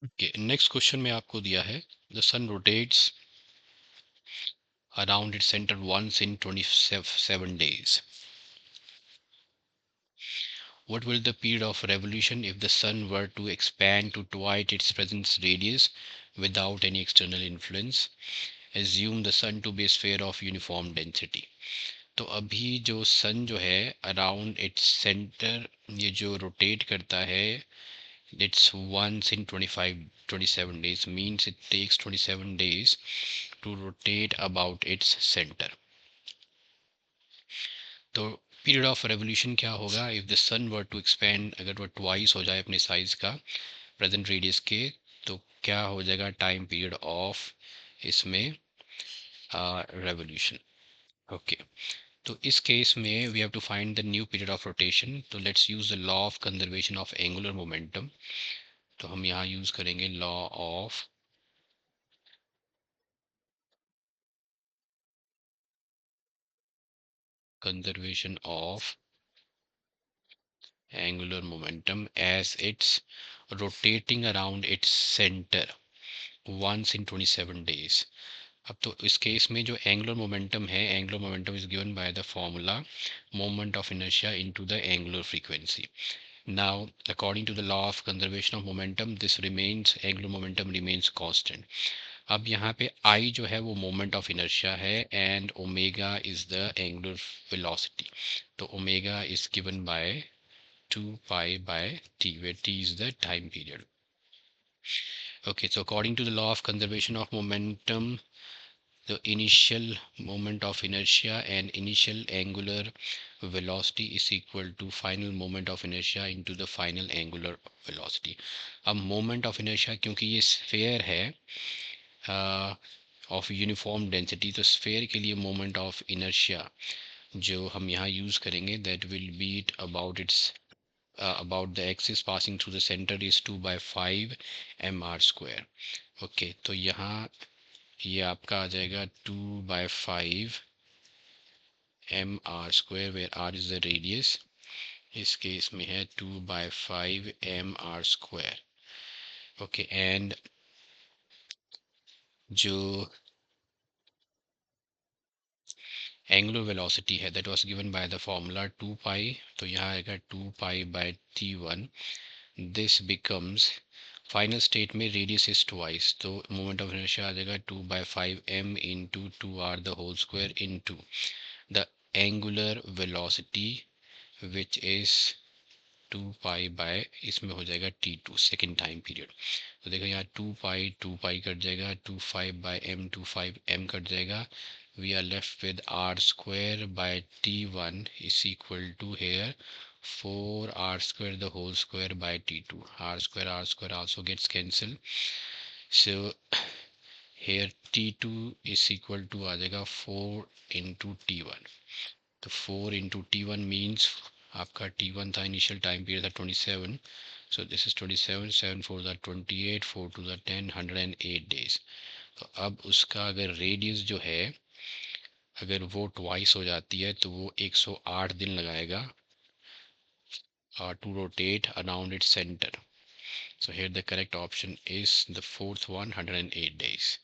Next question में आपको दिया है the sun rotates around its centre once in 27 days. What will the period of revolution if the sun were to expand to twice its present radius without any external influence? Assume the sun to be a sphere of uniform density. तो अभी जो सन जो है around its centre ये जो rotate करता है it's once in 27 days, means it takes 27 days to rotate about its center. तो पीरियड ऑफ रेवोल्यूशन क्या होगा if the sun were to expand, अगर वो ट्वाइस हो जाए अपने साइज का प्रेजेंट रेडियस के, तो क्या हो जाएगा टाइम पीरियड ऑफ इसमें रेवोल्यूशन. ओके, तो इस केस में we have to find the new period of rotation. तो let's use the law of conservation of angular momentum. तो हम यहाँ यूज करेंगे law of conservation of angular momentum as it's rotating around its center once in 27 days. अब तो इस case में जो एंगुलर मोमेंटम है, angular momentum is given by the formula moment of inertia into the angular frequency. Now, according to the law of conservation of momentum, this remains angular momentum remains constant. अब यहाँ पे I जो है वो moment of inertia है and omega is the angular velocity. तो omega is given by 2 pi by t, where t is the time period. Okay, so according to the law of conservation of momentum, the initial moment of inertia and initial angular velocity is equal to final moment of inertia into the final angular velocity. अब moment of inertia क्योंकि ये sphere है of uniform density, तो sphere के लिए moment of inertia जो हम यहाँ यूज करेंगे that will be about it's about the axis passing through the center is 2 by 5 mr square. Okay, तो यहाँ ये आपका आ जाएगा 2 by 5 mr square where r is the radius. इस केस में है 2 by 5 mr square. Okay, and जो angular velocity है that was given by the formula 2 pi, तो यहाँ आएगा 2 pi by t1. This becomes final state में रेडियस इज ट्वाइस, तो मोमेंट ऑफ इनर्शिया आ जाएगा 2 बाय 5 m into 2r the whole square into the angular velocity which is 2 pi by इसमें हो जाएगा t2 सेकेंड टाइम पीरियड. तो देखो यहाँ 2 पाई कट जाएगा, 2 5 m कट जाएगा. We are left with r square by t1 is equal to here 4r square the whole square by t2. R square also gets cancelled. So here t2 is equal to आ जाएगा 4 into t1. तो 4 into t1 means आपका t1 था initial time period था 27. So this is 27, 7 4 are 28, 4 2 are 10, 108 days. तो अब उसका अगर radius जो है अगर वो ट्वाइस हो जाती है तो वो 108 दिन लगाएगा to rotate around its center. So here the correct option is the fourth one, 108 days.